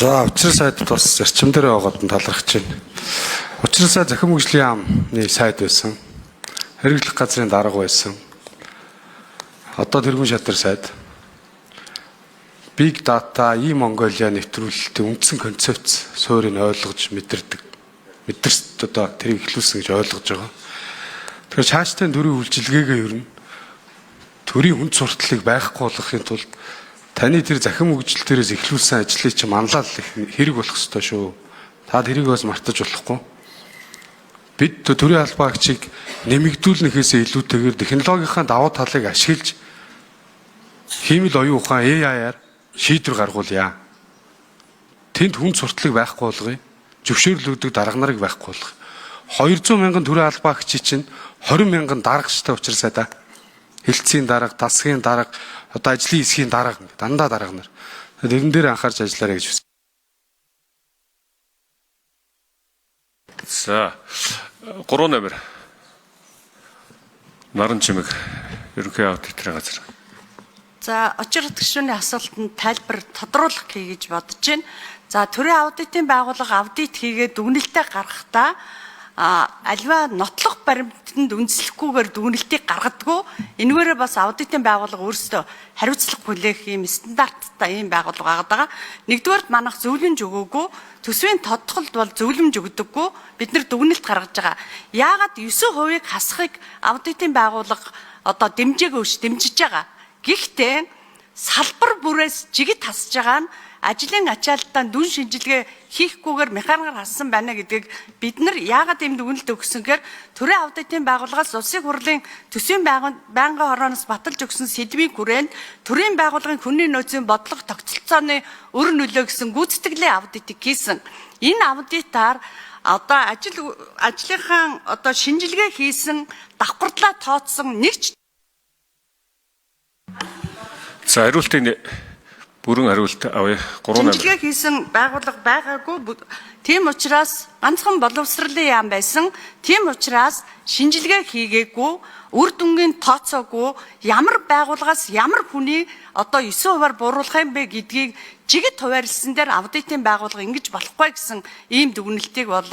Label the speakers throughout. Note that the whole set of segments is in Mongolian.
Speaker 1: За учир сайдд бас зарчим дээр байгаад нь талархаж байна. Учир сайд захин хөгжлийн яамны сайд байсан. Хэрэглэх газрын дарга байсан. Одоо тэргүүн шатар сайд. Big data, e-Mongolia нэвтрүүлэлтийн үндсэн концепц суурийг ойлгож мэдэрдэг. Мэдэрч одоо тэрийг ихлүүлсэн гэж ойлгож байгаа. Тэгэхээр цаашдын төрийн үйлчилгээгээ ер нь төрийн хүнд сурталыг байхгүй болгохын тулд таны тэр захин хөгжил дээрээс ихлүүлсэн ажлыг чи манлайлах хэрэг болох ёстой шүү. Та тэрийг бас мартаж болохгүй. Бид төрийн албаагчийг нэмэгдүүлнэхээс илүүтэйгээр технологийн давуу талыг ашиглаж хиймэл оюун ухаан AI-аар шийдвэр гаргуулъя. Тэнд хүн сурталыг байхгүй болгоё. Зөвшөөрлөгдөг дарга нарыг байхгүй болгоё. 200 мянган төрийн албаагч чинь 20 мянган дарагчтай учраас да. Хилцгийн дарга, дасгийн дарга, одоо ажлын хэсгийн дарга, дандаа дарга нар. Тэрэн дээр анхаарч ажиллаарай гэж хүсэж.
Speaker 2: За 3 номер Наран чимэг ерөнхий аудиторын газар.
Speaker 3: За очир гишүүний асуултанд тайлбар тодруулах хий гэж бодож байна. За төрийн аудитын байгууллага аудит хийгээд дүгнэлтээ гаргахдаа альва нотлох баримтанд үндэслэхгүйгээр дүгнэлтийг гаргадаггүй. Энэгээр бас аудитын байгууллага өөрсдөө хариуцлага хүлээх юм стандарттай ийм байгууллага байгаа. Нэгдүгээр манайх зөвлөмж өгөөгүй, төсвийн тодтолд бол зөвлөмж өгдөггүй. Бид нар дүгнэлт гаргаж байгаа. Яагаад 9% хасахыг аудитын байгууллага одоо дэмжиж байгаа. Гэхдээ салбар бүрээс жигит хасж байгаа нь ажлын ачаалтаа дүн шинжилгээ хийхгүйгээр механикаар хассан байна гэдгийг бид нар яагаад ийм дүгнэлт өгсөнгээр төрийн аудитын байгууллагаас улсын хурлын төсвийн байнгын хорооноос баталж өгсөн сэдвийн хүрээнд төрийн байгууллагын хүний нөөцийн бодлого тогтолцооны өр нөлөө гэсэн гүйцэтгэлийн аудитыг хийсэн. Энэ аудитаар одоо ажлынхаа одоо шинжилгээ хийсэн давхардлаа тооцсон нэгч.
Speaker 2: За хариултын бүрэн хариулт авъя. 3 номер.
Speaker 3: Шинжилгээ хийсэн байгууллага байгаагүй. Тийм учраас ганцхан боловсролын яам байсан. Тийм учраас шинжилгээ хийгээгүй, үр дүнгийн тооцоогүй, ямар байгууллагаас ямар хүний одоо 9%-аар бууруулах юм бэ гэдгийг жигит хуваарлсан дээр аудитын байгууллага ингэж болохгүй гэсэн ийм дүгнэлтийг бол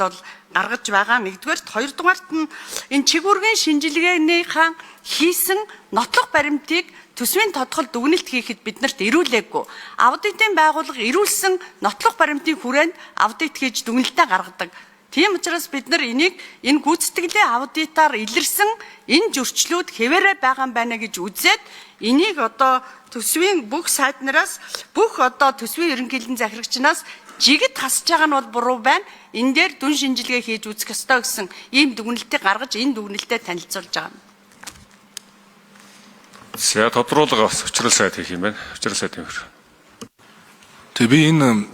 Speaker 3: гаргаж байгаа. Нэгдүгээр, хоёрдугаарт нь энэ чигүүргийн шинжилгээнийхээ хийсэн нотлох баримтыг төсвийн тодтол дүгнэлт хийхэд биднэрт ирүүлээгүй. Аудитын байгууллага ирүүлсэн нотлох баримтын хүрээнд аудит хийж дүгнэлтээ гаргадаг. Тийм учраас бид нар энийг энэ гүйцэтгэлийн аудитаар илэрсэн энэ зөрчлүүд хэвээрээ байгаа юм байна гэж үзээд энийг одоо төсвийн бүх сайднараас бүх одоо төсвийн ерөнхийлөгчийн захирагчнаас жигит хасж байгаа нь бол буруу байна. Энэ дээр дүн шинжилгээ хийж үзэх ёстой гэсэн ийм дүгнэлтийг гаргаж энэ дүгнэлтэд танилцуулж байгаа юм.
Speaker 2: За тодруулга бас учрал сайд хийх юм байна. Учрал сайд юм.
Speaker 4: Тэгээ би энэ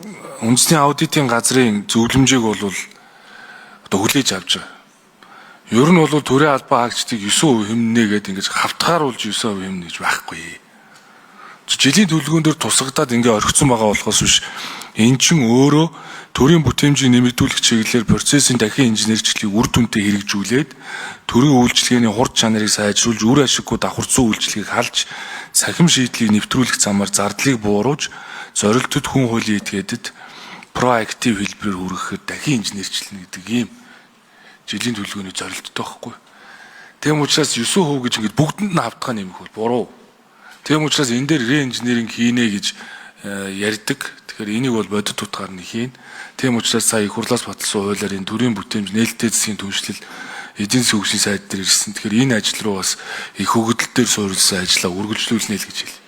Speaker 4: үндэсний аудитын газрын зөвлөмжийг бол одоо хүлээж авч байгаа. Ер нь бол төрийн албан хаагчдыг 9% хэмнэ гэдэг ингэж хавтгааруулж 9% хэмнэ гэж байхгүй. Жилийн төлөвлөгөөн дээр тусгадаад ингээ орхицсон байгаа болохоос биш. Эн чин өөрөө төрийн бүтээмжийг нэмэгдүүлэх чиглэлээр процессын дахин инженерчлэгийг үр дүнтэй хэрэгжүүлээд төрийн үйлчилгээний хурд чанарыг сайжруулж үр ашиггүй давхарцсан үйлчилгээг халж цахим шийдлийг нэвтрүүлэх замаар зардлыг бууруулж зорилттой хүн хуулийн этгээдэд проактив хэлбэрээр хүргэхэд дахин инженерчлэнэ гэдэг ийм жилийн төлөвлөгөөний зорилттой байхгүй. Тийм учраас 9% гэж ингээд бүгдэнд нь хавтгаа нэмэх бол буруу. Тийм учраас энэ дээр реинженеринг хийнэ гэж ярьдаг. Тэгэхээр энийг бол бодит утгаар нь хийн. Тийм учраас сая их хурлаас баталсан хуулиар энэ төрийн бүтээмж нээлттэй засгийн түншлэл эдийн засгийн хөгжлийн сайд дээр ирсэн. Тэгэхээр энэ ажил руу бас их хөгжил дээр суурилсан ажлаа үргэлжлүүлнэ л гэж хэлээ.